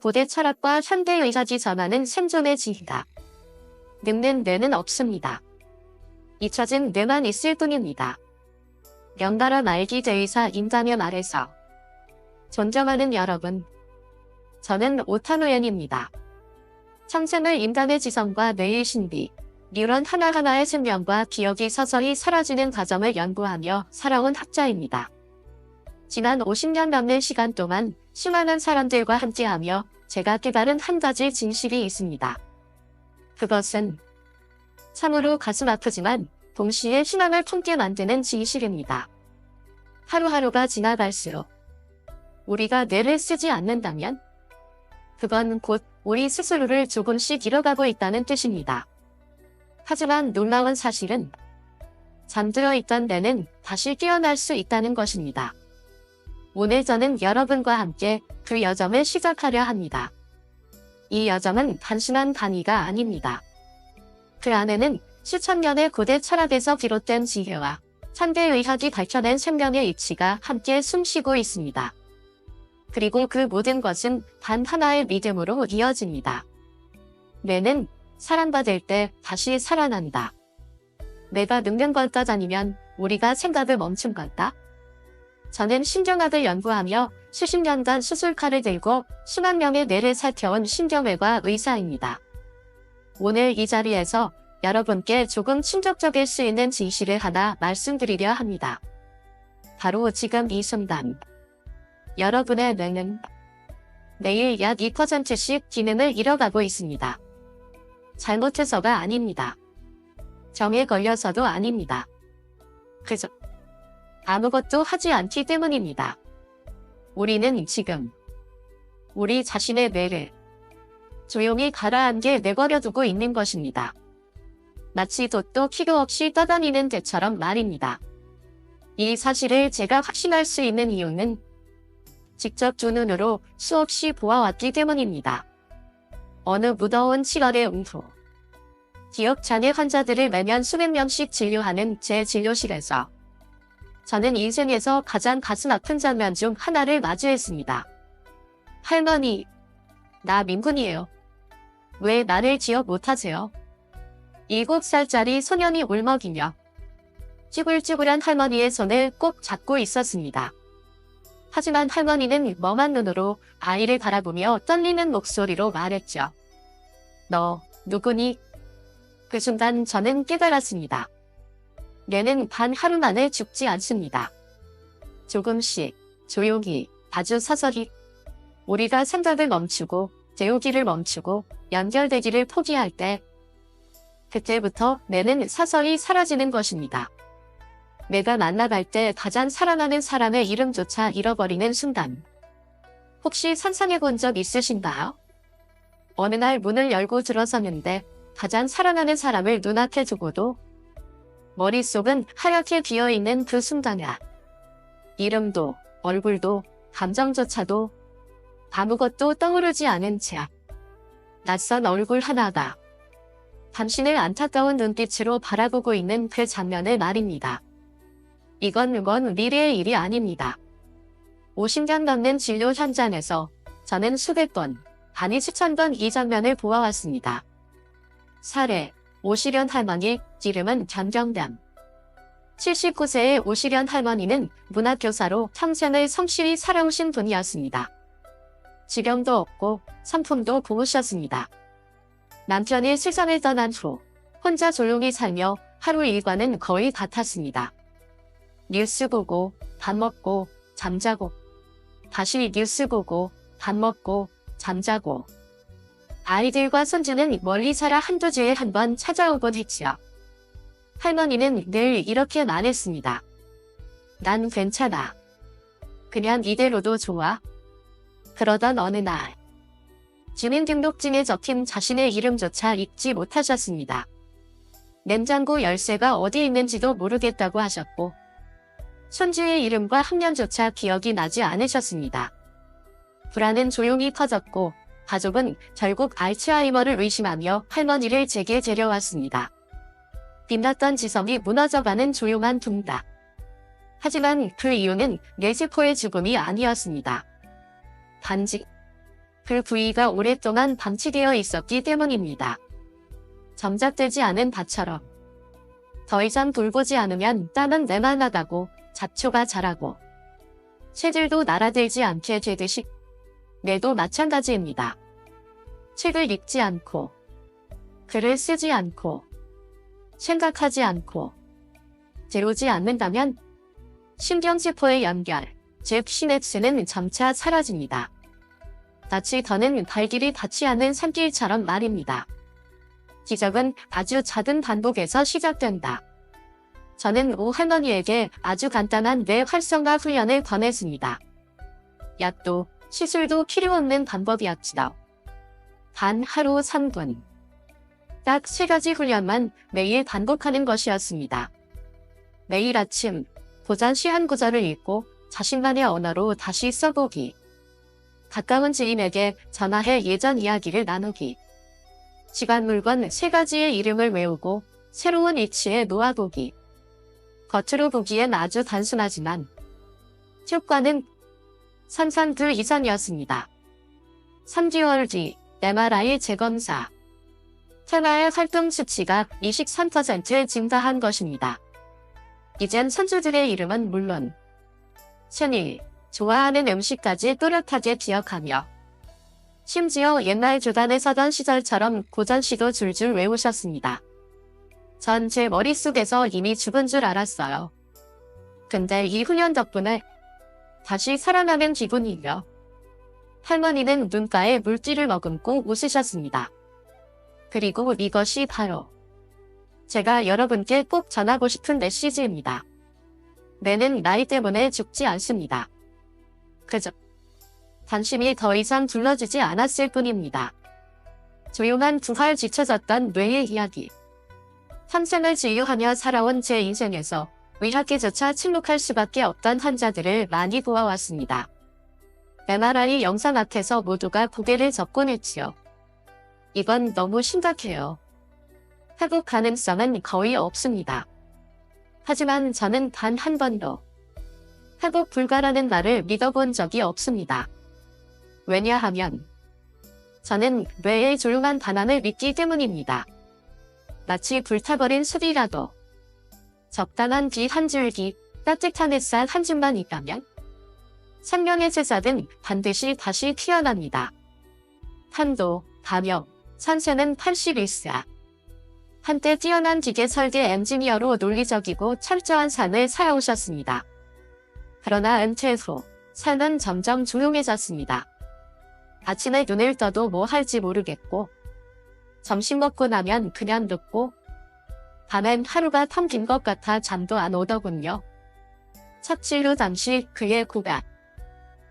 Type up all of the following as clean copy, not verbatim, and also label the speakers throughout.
Speaker 1: 고대 철학과 현대 의학이 전하는 생존의 지혜다. 늙는 뇌는 없습니다. 잊혀진 뇌만 있을 뿐입니다. 연달아 말기 대의사 인자면 아래서 존경하는 여러분, 저는 오타노연입니다. 청생을 인간의 지성과 뇌의 신비, 뉴런 하나하나의 생명과 기억이 서서히 사라지는 과정을 연구하며 살아온 학자입니다. 지난 50년 넘는 시간 동안 수많은 사람들과 함께하며 제가 깨달은 한 가지 진실이 있습니다. 그것은 참으로 가슴 아프지만 동시에 희망을 품게 만드는 진실입니다. 하루하루가 지나갈수록 우리가 뇌를 쓰지 않는다면 그건 곧 우리 스스로를 조금씩 잃어가고 있다는 뜻입니다. 하지만 놀라운 사실은 잠들어 있던 뇌는 다시 깨어날 수 있다는 것입니다. 오늘 저는 여러분과 함께 그 여정을 시작하려 합니다. 이 여정은 단순한 단위가 아닙니다. 그 안에는 수천 년의 고대 철학에서 비롯된 지혜와 현대 의학이 밝혀낸 생명의 이치가 함께 숨쉬고 있습니다. 그리고 그 모든 것은 단 하나의 믿음으로 이어집니다. 뇌는 사랑받을 때 다시 살아난다. 내가 늙는 걸까 아니면 우리가 생각을 멈춘 걸까? 저는 신경학을 연구하며 수십 년간 수술칼을 들고 수만 명의 뇌를 살펴온 신경외과 의사입니다. 오늘 이 자리에서 여러분께 조금 충격적일 수 있는 진실을 하나 말씀드리려 합니다. 바로 지금 이 순간 여러분의 뇌는 매일 약 2%씩 기능을 잃어가고 있습니다. 잘못해서가 아닙니다. 정에 걸려서도 아닙니다. 그저 아무것도 하지 않기 때문입니다. 우리는 지금 우리 자신의 뇌를 조용히 가라앉게 내버려두고 있는 것입니다. 마치 돛도 키도 없이 떠다니는 개처럼 말입니다. 이 사실을 제가 확신할 수 있는 이유는 직접 두 눈으로 수없이 보아왔기 때문입니다. 어느 무더운 7월의 오후, 기억 장애 환자들을 매년 수백 명씩 진료하는 제 진료실에서 저는 인생에서 가장 가슴 아픈 장면 중 하나를 마주했습니다. 할머니, 나 민군이에요. 왜 나를 기억 못하세요? 7살짜리 소년이 울먹이며 찌글찌글한 할머니의 손을 꼭 잡고 있었습니다. 하지만 할머니는 멍한 눈으로 아이를 바라보며 떨리는 목소리로 말했죠. 너 누구니? 그 순간 저는 깨달았습니다. 뇌는 단 하루 만에 죽지 않습니다. 조금씩, 조용히, 아주 서서히 우리가 생각을 멈추고 재우기를 멈추고 연결되기를 포기할 때 그때부터 뇌는 서서히 사라지는 것입니다. 내가 만나갈 때 가장 사랑하는 사람의 이름조차 잃어버리는 순간. 혹시 상상해 본 적 있으신가요? 어느 날 문을 열고 들어섰는데 가장 사랑하는 사람을 눈앞에 두고도 머릿속은 하얗게 비어있는 그 순간에 이름도 얼굴도 감정조차도 아무것도 떠오르지 않은 채 낯선 얼굴 하나가 당신을 안타까운 눈빛으로 바라보고 있는 그 장면을 말입니다. 이건 미래의 일이 아닙니다. 50년 넘는 진료 현장에서 저는 수백 번, 아니 수천 번 이 장면을 보아왔습니다. 사례, 오시련 할머니, 이름은 전경담. 79세의 오시련 할머니는 문학교사로 평생을 성실히 살아오신 분이었습니다. 직영도 없고 성품도 고우셨습니다. 남편이 세상을 떠난 후 혼자 조용히 살며 하루 일과는 거의 같았습니다. 뉴스 보고 밥 먹고 잠자고 다시 뉴스 보고 밥 먹고 잠자고 아이들과 손주는 멀리 살아 한두 주에 한 번 찾아오곤 했지요. 할머니는 늘 이렇게 말했습니다. 난 괜찮아. 그냥 이대로도 좋아. 그러던 어느 날 주민등록증에 적힌 자신의 이름조차 잊지 못하셨습니다. 냉장고 열쇠가 어디 있는지도 모르겠다고 하셨고 손주의 이름과 학년조차 기억이 나지 않으셨습니다. 불안은 조용히 커졌고 가족은 결국 알츠하이머를 의심하며 할머니를 제게 데려왔습니다. 빛났던 지성이 무너져가는 조용한 둥다. 하지만 그 이유는 뇌세포의 죽음이 아니었습니다. 단지 그 부위가 오랫동안 방치되어 있었기 때문입니다. 정작되지 않은 밭처럼 더 이상 돌보지 않으면 땅은 내만하다고 잡초가 자라고 새들도 날아들지 않게 되듯이 뇌도 마찬가지입니다. 책을 읽지 않고 글을 쓰지 않고 생각하지 않고 들어오지 않는다면 신경세포의 연결, 즉 시냅스는 점차 사라집니다. 마치 더는 발길이 닿지 않는 산길처럼 말입니다. 기적은 아주 작은 반복에서 시작된다. 저는 오 할머니에게 아주 간단한 뇌 활성화 훈련을 권했습니다. 약도 시술도 필요 없는 방법이었지요. 단 하루 3분. 딱 3가지 훈련만 매일 반복하는 것이었습니다. 매일 아침 도전시 한 구절을 읽고 자신만의 언어로 다시 써보기. 가까운 지인에게 전화해 예전 이야기를 나누기. 시간 물건 3가지의 이름을 외우고 새로운 위치에 놓아보기. 겉으로 보기엔 아주 단순하지만 효과는 산산들 이상이었습니다. 3개월 뒤 MRI 재검사. 태아의 활동 수치가 23% 증가한 것입니다. 이젠 선수들의 이름은 물론 생일, 좋아하는 음식까지 또렷하게 기억하며 심지어 옛날 조단에 서던 시절처럼 고전시도 줄줄 외우셨습니다. 전 제 머릿속에서 이미 죽은 줄 알았어요. 근데 이 훈련 덕분에 다시 살아나는 기분이며 할머니는 눈가에 물기를 머금고 웃으셨습니다. 그리고 이것이 바로 제가 여러분께 꼭 전하고 싶은 메시지입니다. 뇌는 나이 때문에 죽지 않습니다. 그저 관심이 더 이상 둘러주지 않았을 뿐입니다. 조용한 부활 지쳐졌던 뇌의 이야기. 평생을 치유하며 살아온 제 인생에서 의학계조차 침묵할 수밖에 없던 환자들을 많이 보아왔습니다. MRI 영상 앞에서 모두가 고개를 젓곤 했지요. 이건 너무 심각해요. 회복 가능성은 거의 없습니다. 하지만 저는 단 한 번도 회복 불가라는 말을 믿어본 적이 없습니다. 왜냐하면 저는 뇌의 조용한 반항을 믿기 때문입니다. 마치 불타버린 숲이라도 적당한 비 한 줄기, 따뜻한 햇살 한 줌만 있다면 생명의 새싹은 반드시 다시 피어납니다. 탄도, 담역, 산세는 81세. 한때 뛰어난 기계 설계 엔지니어로 논리적이고 철저한 삶을 살아오셨습니다. 그러나 은퇴 후 삶은 점점 조용해졌습니다. 아침에 눈을 떠도 뭐 할지 모르겠고 점심 먹고 나면 그냥 눕고 밤엔 하루가 텅 빈 것 같아 잠도 안 오더군요. 척질로 잠시 그의 고백.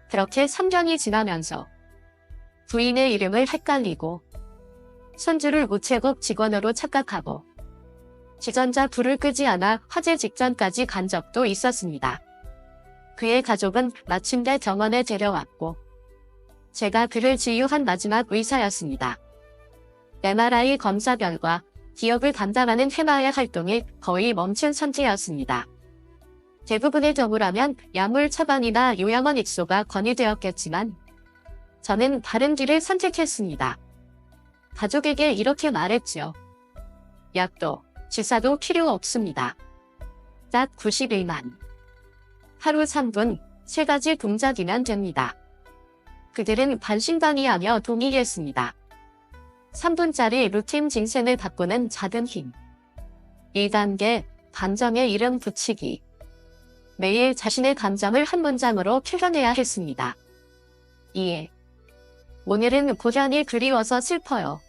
Speaker 1: 그렇게 3년이 지나면서 부인의 이름을 헷갈리고 손주를 우체국 직원으로 착각하고 주전자 불을 끄지 않아 화재 직전까지 간 적도 있었습니다. 그의 가족은 마침내 병원에 데려왔고 제가 그를 치유한 마지막 의사였습니다. MRI 검사 결과 기억을 담당하는 해마의 활동이 거의 멈춘 상태였습니다. 대부분의 경우라면 약물 처방이나 요양원 입소가 권유되었겠지만 저는 다른 길을 선택했습니다. 가족에게 이렇게 말했죠. 약도 주사도 필요 없습니다. 딱 91만. 하루 3분 3가지 동작이면 됩니다. 그들은 반신반의하며 동의했습니다. 3분짜리 루틴 진생을 바꾸는 작은 힘. 1단계 감정에 이름 붙이기. 매일 자신의 감정을 한 문장으로 표현해야 했습니다. 2. 오늘은 고향이 그리워서 슬퍼요.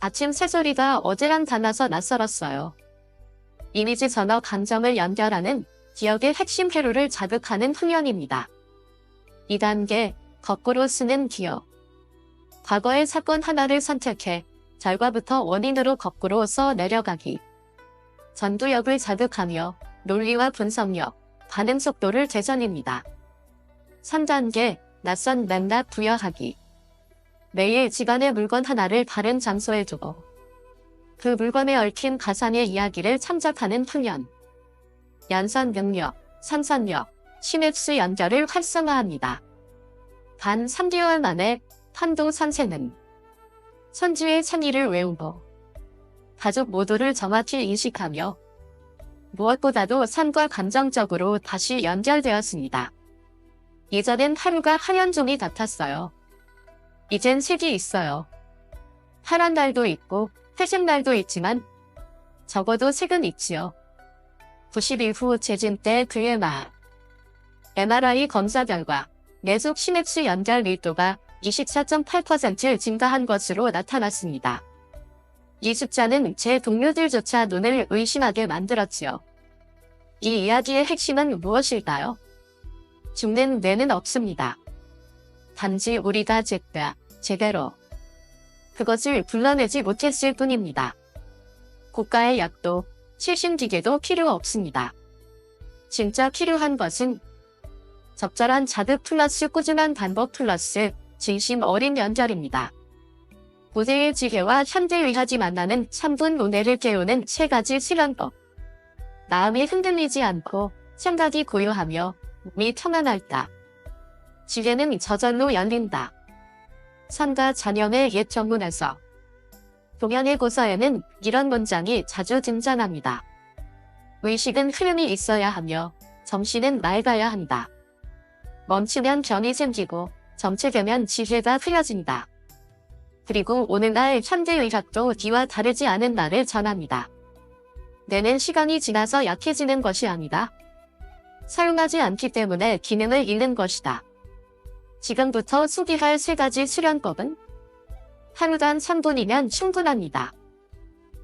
Speaker 1: 아침 새소리가 어제랑 달라서 낯설었어요. 이미지 전어 감정을 연결하는 기억의 핵심 회로를 자극하는 훈련입니다. 2단계 거꾸로 쓰는 기억. 과거의 사건 하나를 선택해 결과부터 원인으로 거꾸로 써 내려가기. 전두엽을 자극하며 논리와 분석력, 반응 속도를 개선입니다. 3단계 낯선 맥락 부여하기. 매일 집안의 물건 하나를 다른 장소에 두고 그 물건에 얽힌 가상의 이야기를 참작하는 훈련. 연산 능력, 상상력, 시냅스 연결을 활성화합니다. 단 3개월 만에 판도 선생은 선주의 찬의를 외우고 가족 모두를 정확히 인식하며 무엇보다도 삶과 감정적으로 다시 연결되었습니다. 예전엔 하루가 하얀 종이 같았어요. 이젠 색이 있어요. 파란 날도 있고 회색 날도 있지만 적어도 색은 있지요. 90일 후 재진 때 그의 말. MRI 검사 결과 뇌속 시냅스 연결 밀도가 24.8% 증가한 것으로 나타났습니다. 이 숫자는 제 동료들조차 눈을 의심하게 만들었지요. 이 이야기의 핵심은 무엇일까요? 죽는 뇌는 없습니다. 단지 우리가 제대로 그것을 불러내지 못했을 뿐입니다. 고가의 약도 최신기계도 필요 없습니다. 진짜 필요한 것은 적절한 자극 플러스 꾸준한 반복 플러스 진심 어린 연결입니다. 고대의 지혜와 현대의학이 만나는 3분 논해를 깨우는 3가지 실현법. 마음이 흔들리지 않고 생각이 고요하며 몸이 편안할 때 지혜는 저절로 열린다. 선가 전형의 옛 전문에서 동양의 고서에는 이런 문장이 자주 등장합니다. 의식은 흐름이 있어야 하며 정신은 맑아야 한다. 멈추면 병이 생기고 정체되면 지혜가 흐려진다. 그리고 오늘날 현대의학도 이와 다르지 않은 말을 전합니다. 뇌는 시간이 지나서 약해지는 것이 아니다. 사용하지 않기 때문에 기능을 잃는 것이다. 지금부터 소개할 3가지 수련법은 하루단 3분이면 충분합니다.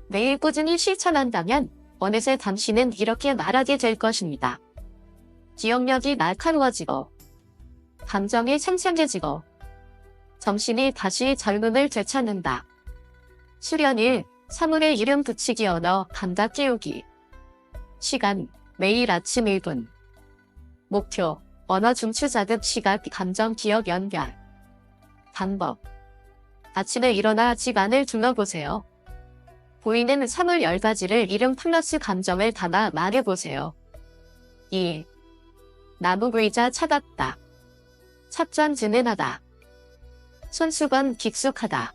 Speaker 1: 매일 꾸준히 실천한다면 어느새 당신은 이렇게 말하게 될 것입니다. 기억력이 날카로워지고 감정이 생생해지고 정신이 다시 젊음을 되찾는다. 수련 1. 사물의 이름 붙이기 언어 감각 깨우기. 시간 매일 아침 1분. 목표 언어 중추 자극 시각 감정 기억 연결. 방법 아침에 일어나 집 안을 둘러보세요. 보이는 사물 10가지를 이름 플러스 감정을 담아 말해보세요. 2. 나무 의자 차갑다. 찻잔 진은하다. 손수건 깊숙하다.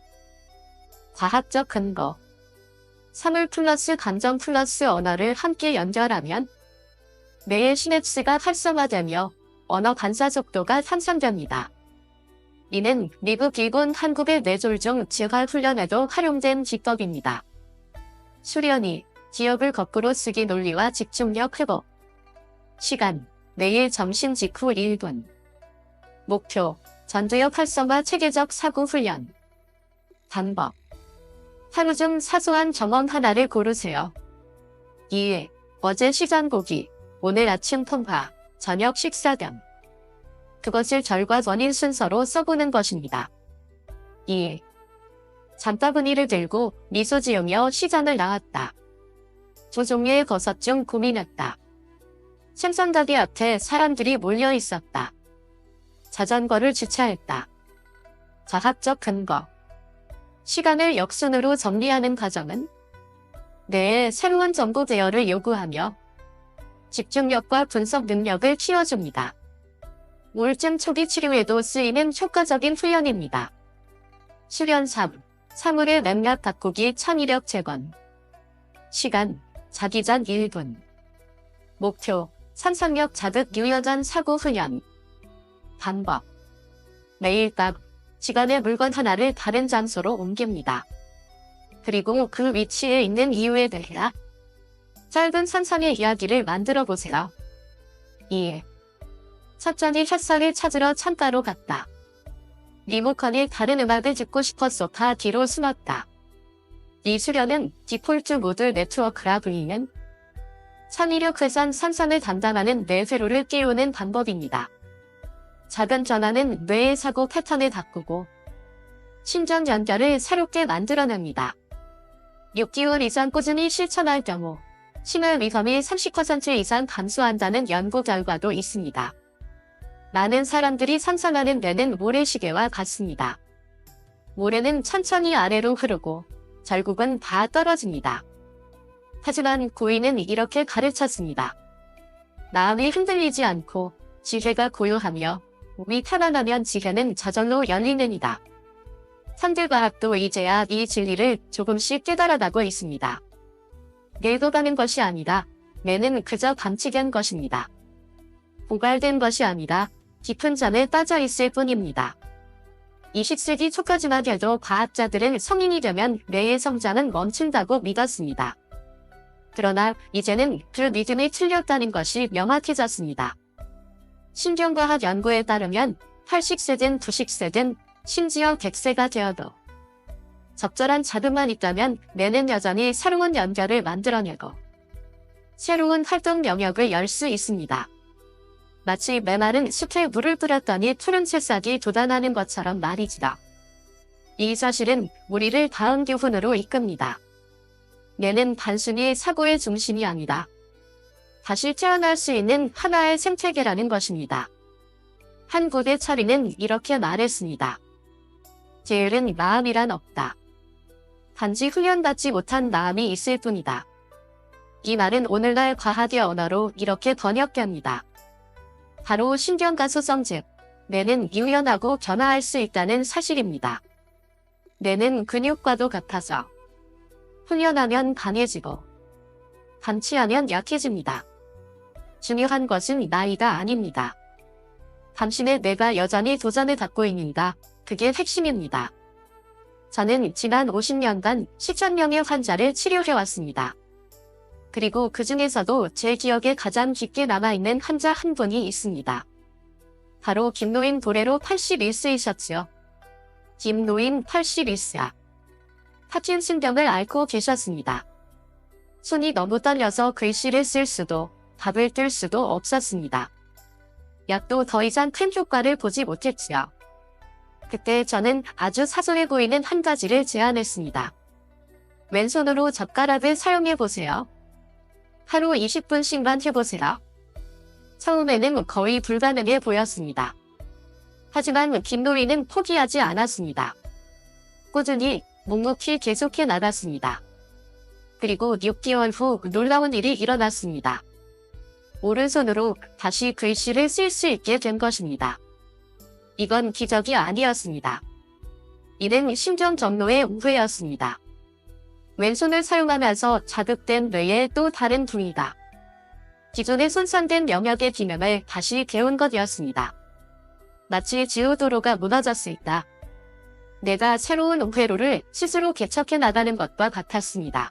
Speaker 1: 과학적 근거 사물 플러스 감정 플러스 언어를 함께 연결하면 뇌의 시냅스가 활성화되며 언어 반사 속도가 향상됩니다. 이는 미국 일본 한국의 뇌졸중 재활 훈련에도 활용된 기법입니다. 수련 2. 기억을 거꾸로 쓰기 논리와 집중력 회복. 시간 매일 점심 직후 1분. 목표 전두엽 활성화 체계적 사고 훈련. 방법 하루 중 사소한 점원 하나를 고르세요. 2. 어제 시장 고기, 오늘 아침 통화, 저녁 식사량. 그것을 결과 원인 순서로 써보는 것입니다. 2. 장바구니를 들고 미소 지으며 시장을 나왔다. 2 종류의 버섯 중 고민했다. 생선가게 앞에 사람들이 몰려 있었다. 자전거를 주차했다. 과학적 근거 시간을 역순으로 정리하는 과정은 뇌에 새로운 정보 제어를 요구하며 집중력과 분석 능력을 키워줍니다. 우울증 초기 치료에도 쓰이는 효과적인 훈련입니다. 수련 3. 사물의 맥락 바꾸기 창의력 재건. 시간 자기 전 1분. 목표 상상력 자극 유연한 사고 훈련. 방법 매일 딱 시간의 물건 하나를 다른 장소로 옮깁니다. 그리고 그 위치에 있는 이유에 대해 짧은 상상의 이야기를 만들어 보세요. 2. 찻잔이 햇살을 찾으러 창가로 갔다. 리모컨이 다른 음악을 듣고 싶어서 다 뒤로 숨었다. 이 수련은 디폴트 모드 네트워크라 불리는 창의력 회선 상상을 담당하는 뇌 회로를 깨우는 방법입니다. 작은 전환은 뇌의 사고 패턴을 바꾸고 심장 연결을 새롭게 만들어냅니다. 6개월 이상 꾸준히 실천할 경우 심혈 위험이 30% 이상 감소한다는 연구 결과도 있습니다. 많은 사람들이 상상하는 뇌는 모래시계와 같습니다. 모래는 천천히 아래로 흐르고 결국은 다 떨어집니다. 하지만 고인은 이렇게 가르쳤습니다. 마음이 흔들리지 않고 지혜가 고요하며 몸이 편안하면 지혜는 저절로 열리느니라. 현대과학도 이제야 이 진리를 조금씩 깨달아가고 있습니다. 늙어가는 것이 아니라 뇌는 그저 감치된 것입니다. 고갈된 것이 아니라 깊은 잠에 빠져 있을 뿐입니다. 20세기 초까지만 해도 과학자들은 성인이 되면 뇌의 성장은 멈춘다고 믿었습니다. 그러나 이제는 그 믿음이 틀렸다는 것이 명확해졌습니다. 신경과학 연구에 따르면 80세든 90세든 심지어 100세가 되어도 적절한 자극만 있다면 뇌는 여전히 새로운 연결을 만들어내고 새로운 활동 영역을 열 수 있습니다. 마치 메마른 숲에 물을 뿌렸더니 푸른 새싹이 돋아나는 것처럼 말이지다. 이 사실은 우리를 다음 교훈으로 이끕니다. 뇌는 단순히 사고의 중심이 아니다. 다시 태어날 수 있는 하나의 생태계라는 것입니다. 한 고대 철인은 이렇게 말했습니다. 게으른 마음이란 없다. 단지 훈련받지 못한 마음이 있을 뿐이다. 이 말은 오늘날 과학의 언어로 이렇게 번역됩니다. 바로 신경과 소성 즉 뇌는 유연하고 변화할 수 있다는 사실입니다. 뇌는 근육과도 같아서 훈련하면 강해지고 방치하면 약해집니다. 중요한 것은 나이가 아닙니다. 당신의 뇌가 여전히 도전을 받고 있는가, 그게 핵심입니다. 저는 지난 50년간 10,000명의 환자를 치료해왔습니다. 그리고 그 중에서도 제 기억에 가장 깊게 남아있는 환자 한 분이 있습니다. 바로 김노인 도레로 81세이셨지요. 김노인 81세. 파킨슨병을 앓고 계셨습니다. 손이 너무 떨려서 글씨를 쓸 수도 밥을 뜰 수도 없었습니다. 약도 더 이상 큰 효과를 보지 못했지요. 그때 저는 아주 사소해 보이는 한 가지를 제안했습니다. 왼손으로 젓가락을 사용해보세요. 하루 20분씩만 해보세요. 처음에는 거의 불가능해 보였습니다. 하지만 김노인은 포기하지 않았습니다. 꾸준히 묵묵히 계속해 나갔습니다. 그리고 6개월 후 놀라운 일이 일어났습니다. 오른손으로 다시 글씨를 쓸 수 있게 된 것입니다. 이건 기적이 아니었습니다. 이는 심정 전노의 우회였습니다. 왼손을 사용하면서 자극된 뇌의 또 다른 부위가 기존의 손상된 영역의 기능을 다시 배운 것이었습니다. 마치 지우도로가 무너졌을 때 내가 새로운 회로를 스스로 개척해 나가는 것과 같았습니다.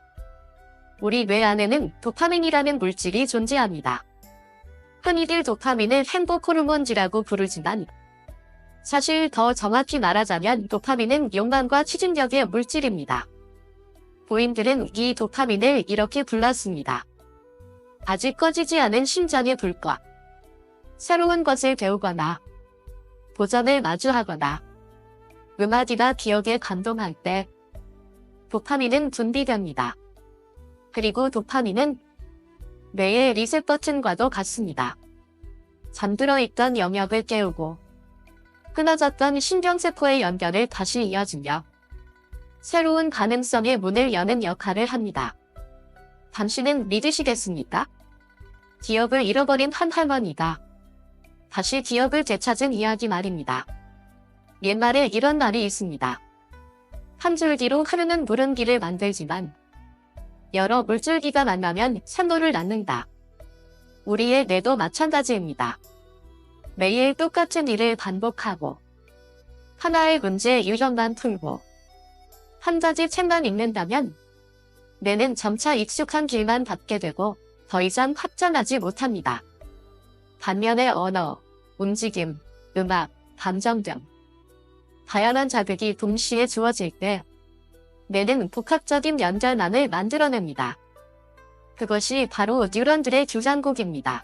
Speaker 1: 우리 뇌 안에는 도파민이라는 물질이 존재합니다. 흔히들 도파민을 행복 호르몬이라고 부르지만 사실 더 정확히 말하자면 도파민은 욕망과 추진력의 물질입니다. 부인들은 이 도파민을 이렇게 불렀습니다. 아직 꺼지지 않은 심장의 불꽃. 새로운 것을 배우거나 도전을 마주하거나 음악이나 기억에 감동할 때 도파민은 분비됩니다. 그리고 도파민은 뇌의 리셋 버튼과도 같습니다. 잠들어 있던 영역을 깨우고 끊어졌던 신경세포의 연결을 다시 이어주며 새로운 가능성의 문을 여는 역할을 합니다. 당신은 믿으시겠습니까? 기억을 잃어버린 한 할머니가 다시 기억을 되찾은 이야기 말입니다. 옛말에 이런 말이 있습니다. 한 줄기로 흐르는 물은기를 만들지만 여러 물줄기가 만나면 산도를 낳는다. 우리의 뇌도 마찬가지입니다. 매일 똑같은 일을 반복하고 하나의 문제 유형만 풀고 한 가지 책만 읽는다면 뇌는 점차 익숙한 길만 밟게 되고 더 이상 확장하지 못합니다. 반면에 언어, 움직임, 음악, 감정 등 다양한 자극이 동시에 주어질 때 뇌는 복합적인 연결망을 만들어냅니다. 그것이 바로 뉴런들의 주장곡입니다.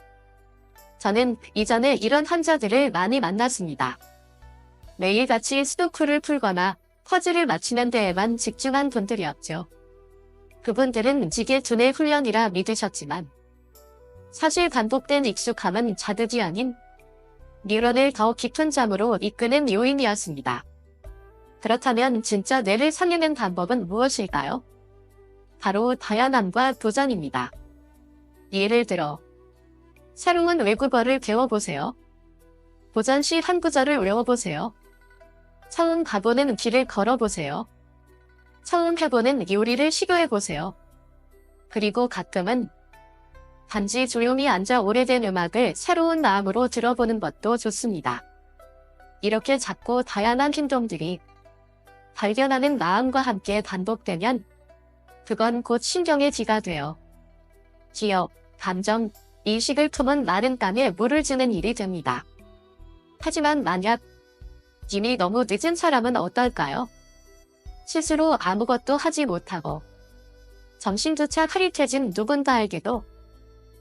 Speaker 1: 저는 이전에 이런 환자들을 많이 만났습니다. 매일같이 스도쿠를 풀거나 퍼즐을 맞추는 데에만 집중한 분들이었죠. 그분들은 지게 두뇌 훈련이라 믿으셨지만 사실 반복된 익숙함은 자극이 아닌 뉴런을 더 깊은 잠으로 이끄는 요인이었습니다. 그렇다면 진짜 뇌를 살리는 방법은 무엇일까요? 바로 다양함과 도전입니다. 예를 들어 새로운 외국어를 배워보세요. 도전 시 한 구절을 외워보세요. 처음 가보는 길을 걸어보세요. 처음 해보는 요리를 시도해보세요. 그리고 가끔은 단지 조용히 앉아 오래된 음악을 새로운 마음으로 들어보는 것도 좋습니다. 이렇게 작고 다양한 행동들이 발견하는 마음과 함께 반복되면 그건 곧 신경의 지가 돼요. 기억, 감정, 인식을 품은 마른 땅에 물을 주는 일이 됩니다. 하지만 만약 이미 너무 늦은 사람은 어떨까요? 스스로 아무것도 하지 못하고 정신조차 흐릿해진 누군가에게도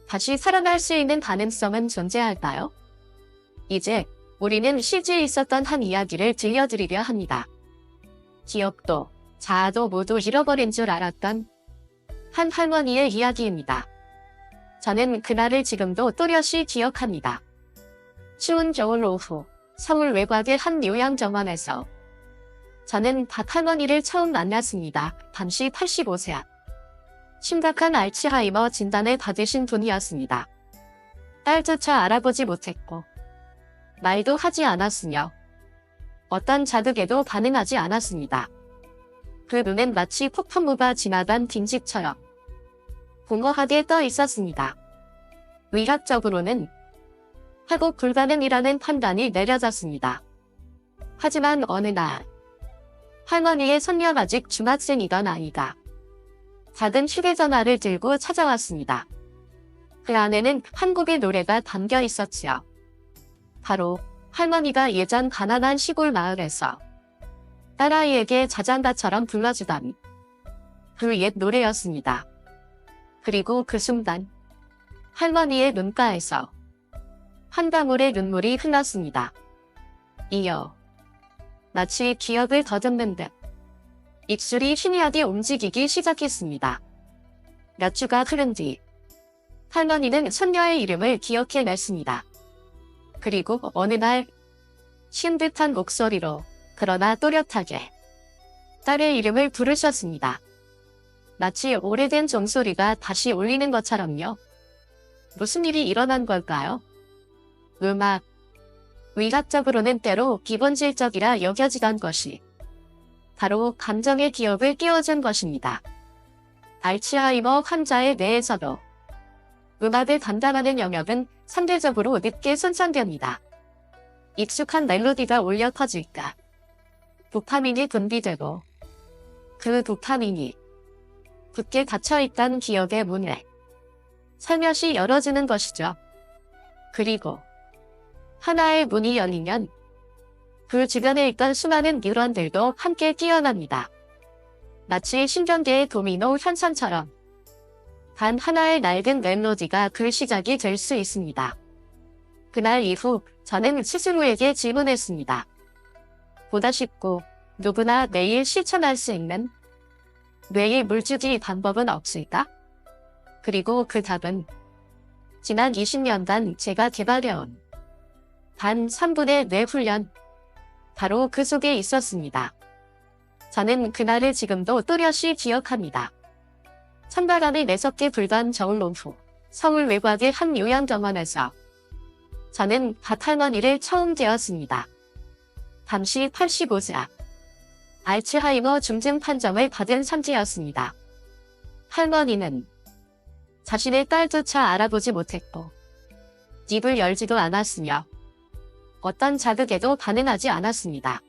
Speaker 1: 다시 살아날 수 있는 가능성은 존재할까요? 이제 우리는 실제 있었던 한 이야기를 들려드리려 합니다. 기억도 자아도 모두 잃어버린 줄 알았던 한 할머니의 이야기입니다. 저는 그날을 지금도 또렷이 기억합니다. 추운 겨울 오후 서울 외곽의 한 요양정원에서 저는 박 할머니를 처음 만났습니다. 당시 85세. 심각한 알츠하이머 진단을 받으신 분이었습니다. 딸조차 알아보지 못했고 말도 하지 않았으며 어떤 자극에도 반응하지 않았습니다. 그 눈엔 마치 폭풍우가 지나간 빈집처럼 공허하게 떠 있었습니다. 의학적으로는 회복 불가능이라는 판단이 내려졌습니다. 하지만 어느 날 할머니의 손녀가 아직 중학생이던 아이가 작은 휴대전화를 들고 찾아왔습니다. 그 안에는 한국의 노래가 담겨 있었지요. 바로 할머니가 예전 가난한 시골 마을에서 딸아이에게 자장가처럼 불러주던 그 옛 노래였습니다. 그리고 그 순간 할머니의 눈가에서 한 방울의 눈물이 흘렀습니다. 이어 마치 기억을 더듬는 듯 입술이 희미하게 움직이기 시작했습니다. 몇 주가 흐른 뒤 할머니는 손녀의 이름을 기억해냈습니다. 그리고 어느 날 쉰 듯한 목소리로 그러나 또렷하게 딸의 이름을 부르셨습니다. 마치 오래된 종소리가 다시 울리는 것처럼요. 무슨 일이 일어난 걸까요? 음악, 의학적으로는 때로 비본질적이라 여겨지던 것이 바로 감정의 기억을 깨워준 것입니다. 알츠하이머 환자의 뇌에서도 음악을 담당하는 영역은 상대적으로 늦게 손상됩니다. 익숙한 멜로디가 울려 퍼질까 도파민이 분비되고 그 도파민이 굳게 닫혀있던 기억의 문을 살며시 열어주는 것이죠. 그리고 하나의 문이 열리면 그 주변에 있던 수많은 뉴런들도 함께 뛰어납니다. 마치 신경계의 도미노 현상처럼 단 하나의 낡은 멜로디가 그 시작이 될 수 있습니다. 그날 이후 저는 스스로에게 질문했습니다. 보다 쉽고 누구나 매일 실천할 수 있는 뇌의 물주기 방법은 없을까? 그리고 그 답은 지난 20년간 제가 개발해온 단 3분의 뇌 훈련, 바로 그 속에 있었습니다. 저는 그날을 지금도 또렷이 기억합니다. 찬바람이 매섭게 불던 겨울 오후, 서울 외곽의 한 요양병원에서 저는 박 할머니를 처음 뵈었습니다. 당시 85세, 알츠하이머 중증 판정을 받은 상태였습니다. 할머니는 자신의 딸조차 알아보지 못했고 입을 열지도 않았으며 어떤 자극에도 반응하지 않았습니다.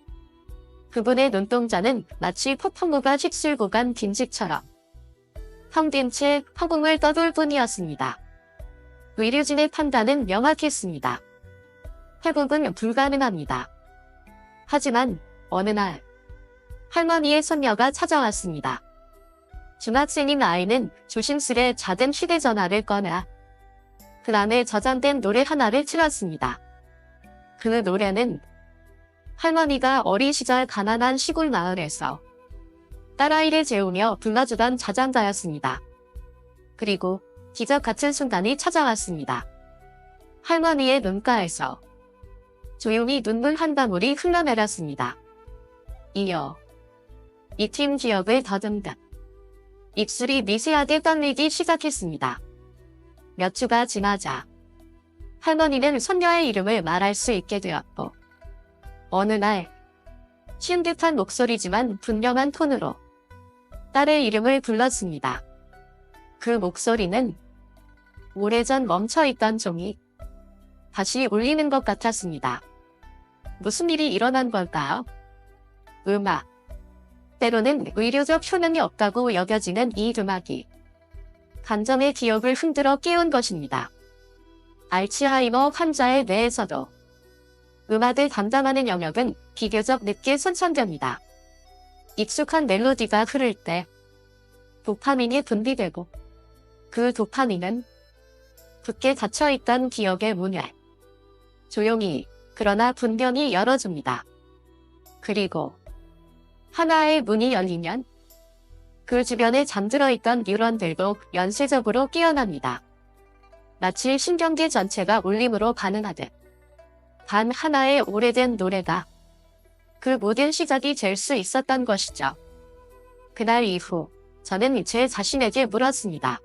Speaker 1: 그분의 눈동자는 마치 폭풍우가 휩쓸고 간 빈집처럼 텅빈 채 허공을 떠돌 뿐이었습니다. 의료진의 판단은 명확했습니다. 회복은 불가능합니다. 하지만 어느 날 할머니의 손녀가 찾아왔습니다. 중학생인 아이는 조심스레 작은 휴대전화를 꺼내 그 안에 저장된 노래 하나를 틀었습니다. 그 노래는 할머니가 어린 시절 가난한 시골 마을에서 딸아이를 재우며 불러주던 자장가였습니다. 그리고 기적 같은 순간이 찾아왔습니다. 할머니의 눈가에서 조용히 눈물 한 방울이 흘러내렸습니다. 이어 잊힌 기억을 더듬듯 입술이 미세하게 떨리기 시작했습니다. 몇 주가 지나자 할머니는 손녀의 이름을 말할 수 있게 되었고 어느 날 쉬운 듯한 목소리지만 분명한 톤으로 딸의 이름을 불렀습니다. 그 목소리는 오래전 멈춰있던 종이 다시 울리는 것 같았습니다. 무슨 일이 일어난 걸까요? 음악. 때로는 의료적 효능이 없다고 여겨지는 이 음악이 감정의 기억을 흔들어 깨운 것입니다. 알츠하이머 환자의 뇌에서도 음악을 담당하는 영역은 비교적 늦게 손상됩니다. 익숙한 멜로디가 흐를 때 도파민이 분비되고 그 도파민은 굳게 닫혀있던 기억의 문을 조용히 그러나 분명히 열어줍니다. 그리고 하나의 문이 열리면 그 주변에 잠들어 있던 뉴런들도 연쇄적으로 깨어납니다. 마치 신경계 전체가 울림으로 반응하듯 단 하나의 오래된 노래가 그 모든 시작이 될 수 있었던 것이죠. 그날 이후 저는 제 자신에게 물었습니다.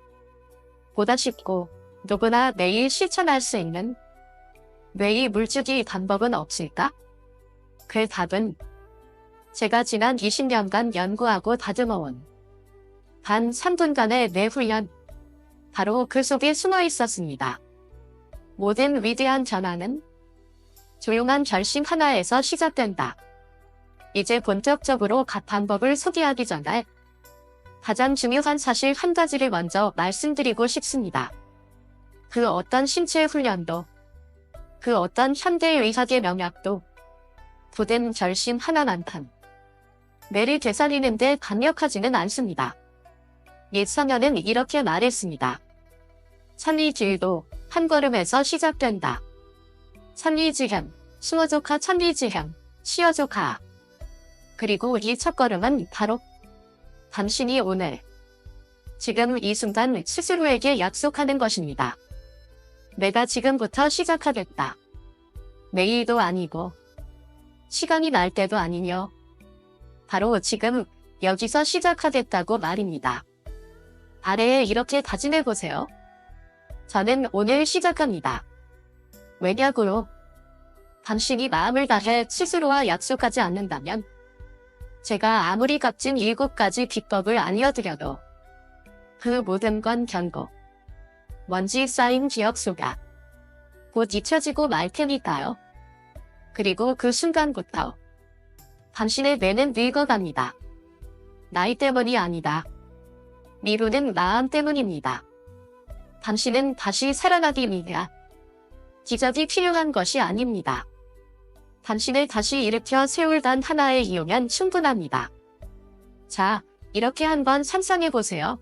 Speaker 1: 보다 쉽고 누구나 매일 실천할 수 있는 뇌의 물주기 방법은 없을까? 그 답은 제가 지난 20년간 연구하고 다듬어온 단 3분간의 뇌 훈련, 바로 그 속에 숨어 있었습니다. 모든 위대한 변화는 조용한 결심 하나에서 시작된다. 이제 본격적으로 각 방법을 소개하기 전에 가장 중요한 사실 한 가지를 먼저 말씀드리고 싶습니다. 그 어떤 신체 훈련도, 그 어떤 현대의학의 명약도 고된 결심 하나만큼 뇌를 되살리는데 강력하지는 않습니다. 옛 서면은 이렇게 말했습니다. 천리질도 한 걸음에서 시작된다. 천리지hem, 수어조카 천리지hem, 시어조카. 그리고 이 첫걸음은 바로 당신이 오늘, 지금 이 순간 스스로에게 약속하는 것입니다. 내가 지금부터 시작하겠다. 내일도 아니고 시간이 날 때도 아니며 바로 지금 여기서 시작하겠다고 말입니다. 아래에 이렇게 다짐해보세요. 저는 오늘 시작합니다. 왜냐고요? 당신이 마음을 다해 스스로와 약속하지 않는다면 제가 아무리 값진 7가지 비법을 알려드려도 그 모든 건 견고 먼지 쌓인 기억 속에 곧 잊혀지고 말 테니까요. 그리고 그 순간부터 당신의 뇌는 늙어갑니다. 나이 때문이 아니다. 미루는 마음 때문입니다. 당신은 다시 살아나기 위해 기적이 필요한 것이 아닙니다. 당신을 다시 일으켜 세울 단 하나의 이유면 충분합니다. 자, 이렇게 한번 상상해보세요.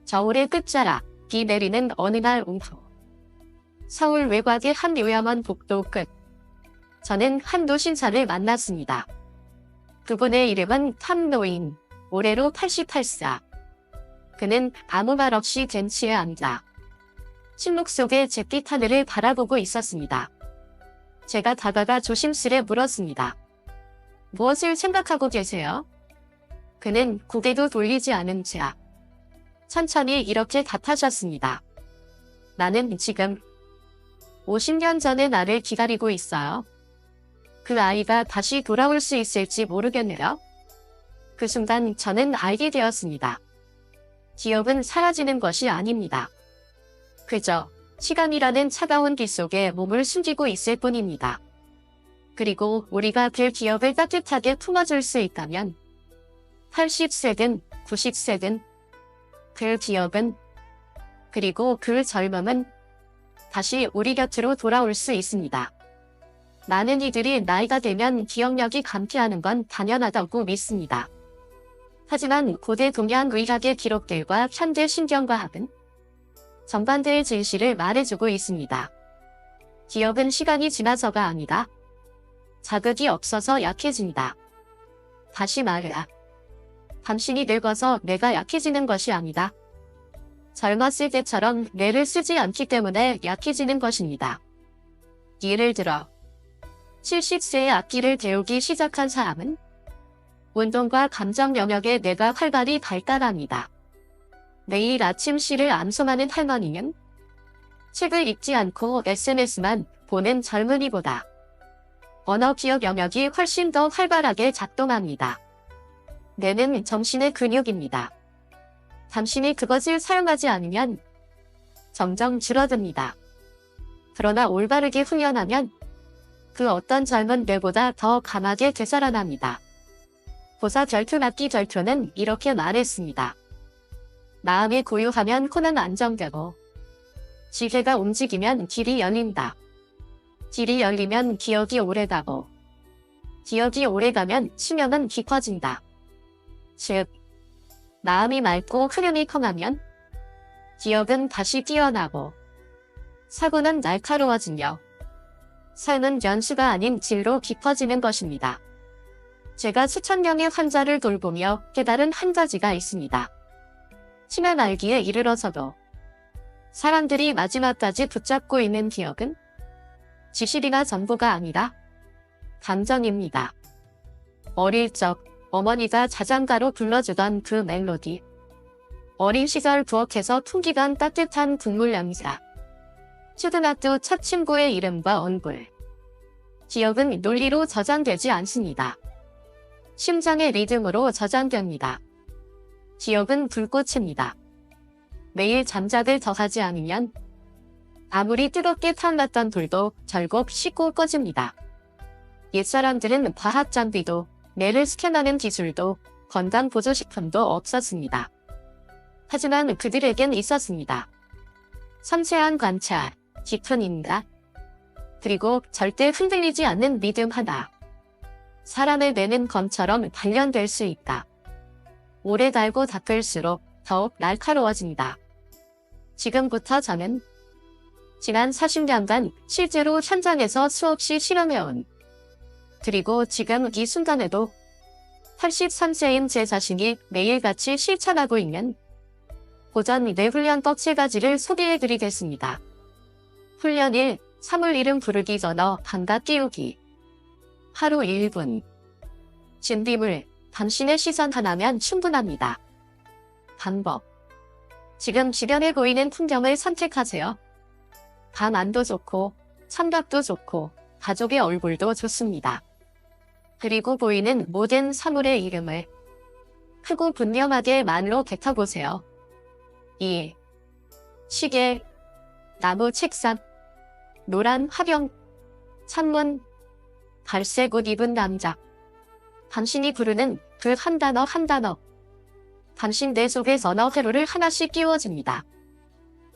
Speaker 1: 저울의 끝자락, 비 내리는 어느 날 오후. 서울 외곽의 한 요양원 복도 끝. 저는 한 노신사를 만났습니다. 그분의 이름은 탐노인, 올해로 88세. 그는 아무 말 없이 벤치에 앉아 침묵 속에 잿빛 하늘을 바라보고 있었습니다. 제가 다가가 조심스레 물었습니다. 무엇을 생각하고 계세요? 그는 고개도 돌리지 않은 채 천천히 이렇게 답하셨습니다. 나는 지금 50년 전의 나를 기다리고 있어요. 그 아이가 다시 돌아올 수 있을지 모르겠네요. 그 순간 저는 알게 되었습니다. 기억은 사라지는 것이 아닙니다. 그저 시간이라는 차가운 길 속에 몸을 숨기고 있을 뿐입니다. 그리고 우리가 그 기억을 따뜻하게 품어줄 수 있다면 80세든 90세든 그 기억은 그리고 그 젊음은 다시 우리 곁으로 돌아올 수 있습니다. 많은 이들이 나이가 되면 기억력이 감퇴하는 건 당연하다고 믿습니다. 하지만 고대 동양 의학의 기록들과 현대 신경과학은 정반대의 진실을 말해주고 있습니다. 기억은 시간이 지나서가 아니라 자극이 없어서 약해진다. 다시 말해, 당신이 늙어서 뇌가 약해지는 것이 아니다. 젊었을 때처럼 뇌를 쓰지 않기 때문에 약해지는 것입니다. 예를 들어 70세에 악기를 배우기 시작한 사람은 운동과 감정 영역의 뇌가 활발히 발달합니다. 매일 아침 시를 암송하는 할머니는 책을 읽지 않고 SNS만 보는 젊은이보다 언어 기억 영역이 훨씬 더 활발하게 작동합니다. 뇌는 정신의 근육입니다. 당신이 그것을 사용하지 않으면 점점 줄어듭니다. 그러나 올바르게 훈련하면 그 어떤 젊은 뇌보다 더 강하게 되살아납니다. 보사 결투 맞기 결투는 이렇게 말했습니다. 마음이 고요하면 코는 안정되고 지혜가 움직이면 길이 열린다. 길이 열리면 기억이 오래가고 기억이 오래가면 수명은 깊어진다. 즉, 마음이 맑고 흐름이 통하면 기억은 다시 뛰어나고 사고는 날카로워지며 삶은 연수가 아닌 질로 깊어지는 것입니다. 제가 수천 명의 환자를 돌보며 깨달은 한 가지가 있습니다. 치매 말기에 이르러서도 사람들이 마지막까지 붙잡고 있는 기억은 지식이나 정보가 아니라 감정입니다. 어릴 적 어머니가 자장가로 불러주던 그 멜로디, 어린 시절 부엌에서 풍기던 따뜻한 국물 냄새, 초등학교 첫 친구의 이름과 얼굴. 기억은 논리로 저장되지 않습니다. 심장의 리듬으로 저장됩니다. 기억은 불꽃입니다. 매일 잠자들 더하지 않으면 아무리 뜨겁게 타올랐던 불도 결국 식고 꺼집니다. 옛사람들은 과학 장비도 뇌를 스캔하는 기술도 건강보조식품도 없었습니다. 하지만 그들에겐 있었습니다. 섬세한 관찰, 깊은 인가, 그리고 절대 흔들리지 않는 믿음 하나. 사람의 뇌는 검처럼 단련될 수 있다. 오래 달고 닦을수록 더욱 날카로워진다. 지금부터 저는 지난 40년간 실제로 현장에서 수없이 실험해온, 그리고 지금 이 순간에도 83세인 제 자신이 매일같이 실천하고 있는 고전 뇌훈련법 3가지를 소개해드리겠습니다. 훈련 1. 사물 이름 부르기 전어 감각 끼우기. 하루 1분. 준비물. 당신의 시선 하나면 충분합니다. 방법. 지금 주변에 보이는 풍경을 선택하세요. 밤 안도 좋고 청각도 좋고 가족의 얼굴도 좋습니다. 그리고 보이는 모든 사물의 이름을 크고 분명하게 말로 뱉어보세요. 2. 시계, 나무 책상, 노란 화병, 창문, 갈색 옷 입은 남자. 당신이 부르는 그 한 단어 한 단어. 당신 뇌 속에 언어 회로를 하나씩 끼워줍니다.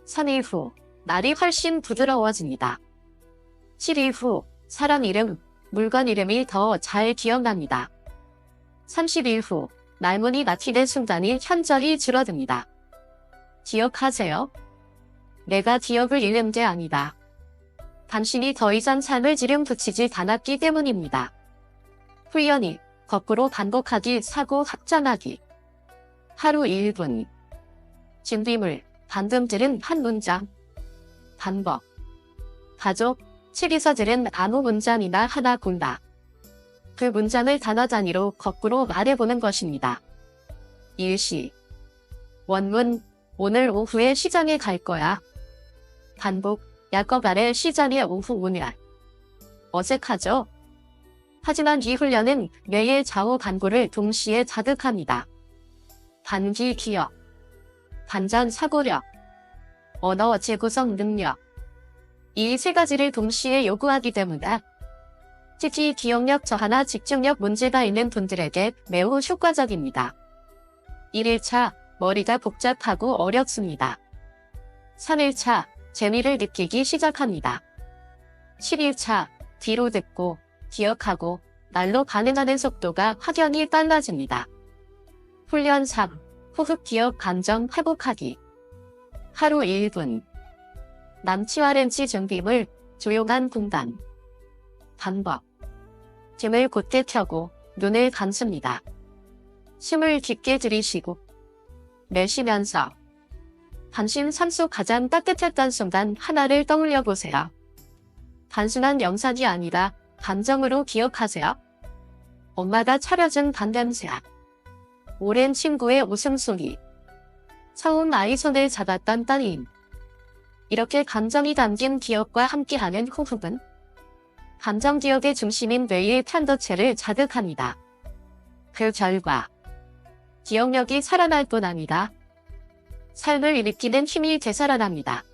Speaker 1: 3일 후, 날이 훨씬 부드러워집니다. 7일 후, 사람 이름, 물건 이름이 더 잘 기억납니다. 30일 후, 말문이 막히는 순간이 현저히 줄어듭니다. 기억하세요. 내가 기억을 잃는 게 아니다. 당신이 더 이상 삶을 지름 붙이지 않았기 때문입니다. 훈련 2. 거꾸로 반복하기 사고 확장하기. 하루 1분. 준비물. 방금 들은 한 문장. 방법. 가족, 책에서 들은 아무 문장이나 하나 골라. 그 문장을 단어 단위로 거꾸로 말해보는 것입니다. 일시. 원문. 오늘 오후에 시장에 갈 거야. 반복. 야곱 아래 시장에 오후 오늘. 어색하죠? 하지만 이 훈련은 뇌의 좌우 반구를 동시에 자극합니다. 단기 기억, 반전 사고력, 언어 재구성 능력. 이 3가지를 동시에 요구하기 때문에 특히 기억력 저하나 집중력 문제가 있는 분들에게 매우 효과적입니다. 1일차, 머리가 복잡하고 어렵습니다. 3일차, 재미를 느끼기 시작합니다. 7일차, 뒤로 듣고 기억하고 말로 반응하는 속도가 확연히 빨라집니다. 훈련 3. 호흡 기억 감정 회복하기. 하루 1분. 남치와 렌치 준비물, 조용한 공간. 방법. 등을 곧게 펴고 눈을 감습니다. 숨을 깊게 들이쉬고 내쉬면서 당신 삶 속 가장 따뜻했던 순간 하나를 떠올려 보세요. 단순한 영상이 아니라 감정으로 기억하세요. 엄마가 차려준 밥냄새, 오랜 친구의 웃음소리, 처음 아이 손을 잡았던 따님. 이렇게 감정이 담긴 기억과 함께하는 호흡은 감정기억의 중심인 뇌의 편도체를 자극합니다. 그 결과 기억력이 살아날 뿐 아니라 삶을 일으키는 힘이 되살아납니다.